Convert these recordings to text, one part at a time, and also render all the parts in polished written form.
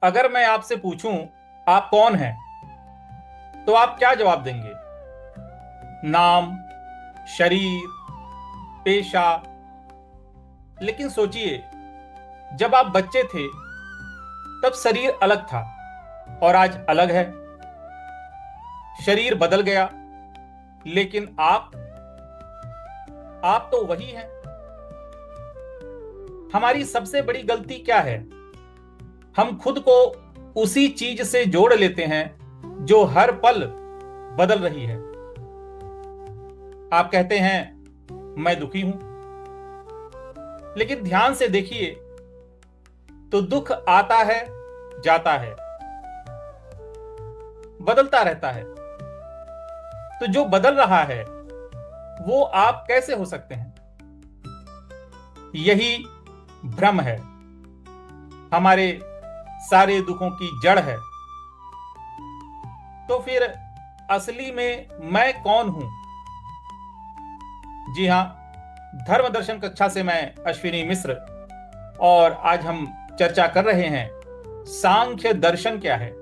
अगर मैं आपसे पूछूं आप कौन हैं, तो आप क्या जवाब देंगे? नाम, शरीर, पेशा। लेकिन सोचिए, जब आप बच्चे थे तब शरीर अलग था और आज अलग है। शरीर बदल गया, लेकिन आप तो वही हैं। हमारी सबसे बड़ी गलती क्या है? हम खुद को उसी चीज से जोड़ लेते हैं जो हर पल बदल रही है। आप कहते हैं मैं दुखी हूं, लेकिन ध्यान से देखिए तो दुख आता है, जाता है, बदलता रहता है। तो जो बदल रहा है वो आप कैसे हो सकते हैं? यही भ्रम है, हमारे सारे दुखों की जड़ है। तो फिर असली में मैं कौन हूं? जी हां, धर्म दर्शन कक्षा से मैं अश्विनी मिश्र, और आज हम चर्चा कर रहे हैं सांख्य दर्शन क्या है।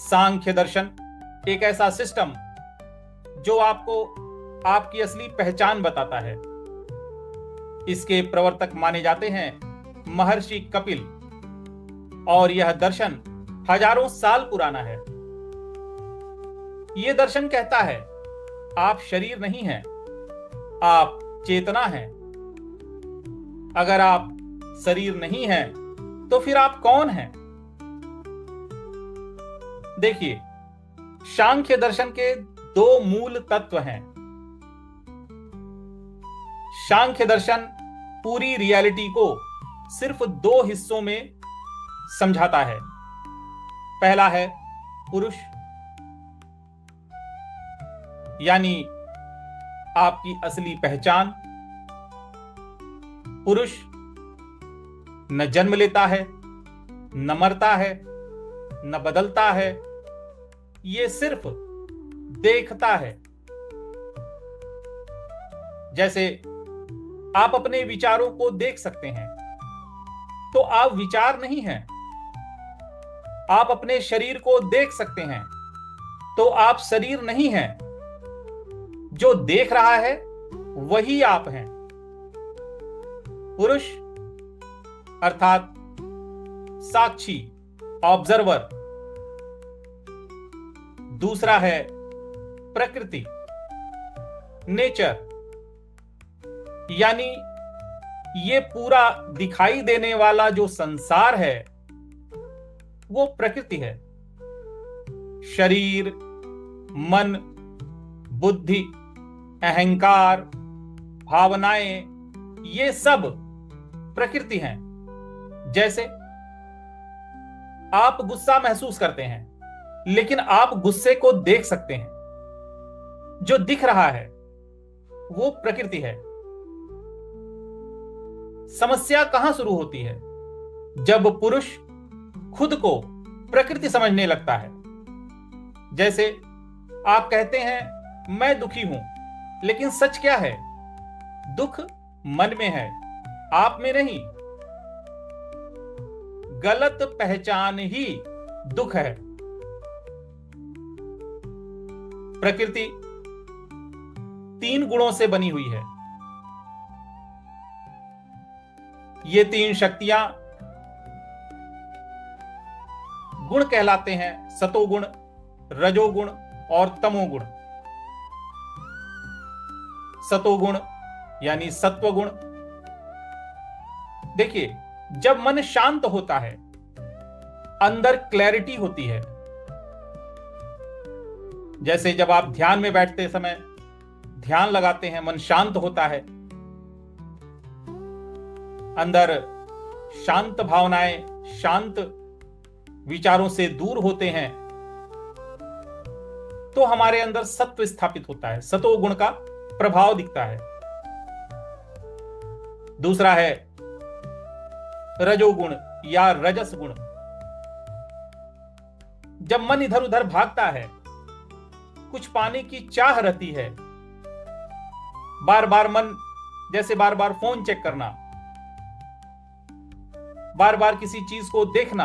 सांख्य दर्शन एक ऐसा सिस्टम जो आपको आपकी असली पहचान बताता है। इसके प्रवर्तक माने जाते हैं महर्षि कपिल, और यह दर्शन हजारों साल पुराना है। यह दर्शन कहता है आप शरीर नहीं हैं, आप चेतना हैं। अगर आप शरीर नहीं हैं तो फिर आप कौन हैं? देखिए, सांख्य दर्शन के दो मूल तत्व हैं। सांख्य दर्शन पूरी रियलिटी को सिर्फ दो हिस्सों में समझाता है। पहला है पुरुष, यानी आपकी असली पहचान। पुरुष न जन्म लेता है, न मरता है, न बदलता है, ये सिर्फ देखता है। जैसे आप अपने विचारों को देख सकते हैं, तो आप विचार नहीं हैं। आप अपने शरीर को देख सकते हैं, तो आप शरीर नहीं हैं। जो देख रहा है वही आप हैं। पुरुष अर्थात साक्षी, ऑब्जर्वर। दूसरा है प्रकृति, नेचर, यानी ये पूरा दिखाई देने वाला जो संसार है वो प्रकृति है। शरीर, मन, बुद्धि, अहंकार, भावनाएं, ये सब प्रकृति हैं। जैसे आप गुस्सा महसूस करते हैं, लेकिन आप गुस्से को देख सकते हैं। जो दिख रहा है वो प्रकृति है। समस्या कहां शुरू होती है? जब पुरुष खुद को प्रकृति समझने लगता है। जैसे आप कहते हैं मैं दुखी हूं, लेकिन सच क्या है? दुख मन में है, आप में नहीं। गलत पहचान ही दुख है। प्रकृति तीन गुणों से बनी हुई है। ये तीन शक्तियां गुण कहलाते हैं: सतोगुण, रजोगुण और तमोगुण। सतोगुण यानी सत्वगुण। देखिए, जब मन शांत होता है, अंदर क्लैरिटी होती है। जैसे जब आप ध्यान में बैठते समय ध्यान लगाते हैं, मन शांत होता है, अंदर शांत भावनाएं, शांत विचारों से दूर होते हैं, तो हमारे अंदर सत्व स्थापित होता है, सतोगुण का प्रभाव दिखता है। दूसरा है रजोगुण या रजस गुण। जब मन इधर उधर भागता है, कुछ पाने की चाह रहती है, बार बार मन, जैसे बार बार फोन चेक करना, बार बार किसी चीज को देखना,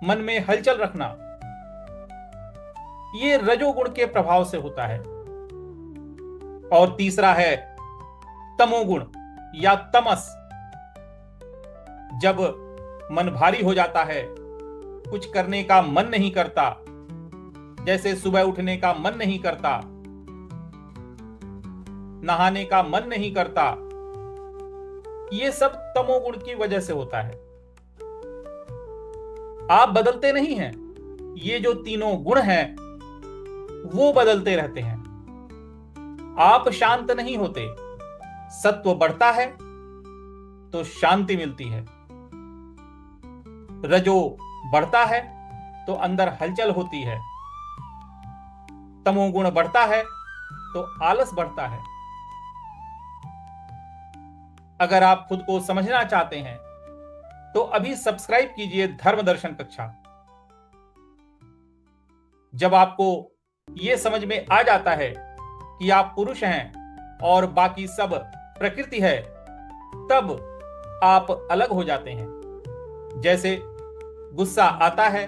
मन में हलचल रखना, ये रजोगुण के प्रभाव से होता है। और तीसरा है तमोगुण या तमस। जब मन भारी हो जाता है, कुछ करने का मन नहीं करता, जैसे सुबह उठने का मन नहीं करता, नहाने का मन नहीं करता, ये सब तमोगुण की वजह से होता है। आप बदलते नहीं हैं, ये जो तीनों गुण हैं वो बदलते रहते हैं। आप शांत नहीं होते। सत्व बढ़ता है तो शांति मिलती है, रजो बढ़ता है तो अंदर हलचल होती है, तमोगुण बढ़ता है तो आलस बढ़ता है। अगर आप खुद को समझना चाहते हैं तो अभी सब्सक्राइब कीजिए धर्म दर्शन कक्षा। जब आपको यह समझ में आ जाता है कि आप पुरुष हैं और बाकी सब प्रकृति है, तब आप अलग हो जाते हैं। जैसे गुस्सा आता है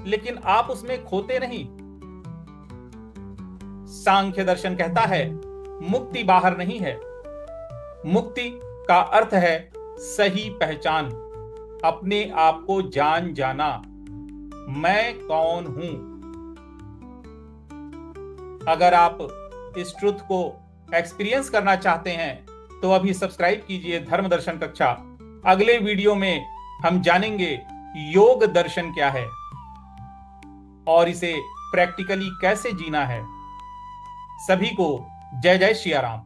लेकिन आप उसमें खोते नहीं। सांख्य दर्शन कहता है मुक्ति बाहर नहीं है, मुक्ति का अर्थ है सही पहचान, अपने आप को जान जाना, मैं कौन हूं। अगर आप इस ट्रुथ को एक्सपीरियंस करना चाहते हैं तो अभी सब्सक्राइब कीजिए धर्म दर्शन कक्षा। अगले वीडियो में हम जानेंगे योग दर्शन क्या है और इसे प्रैक्टिकली कैसे जीना है। सभी को जय जय सिया राम।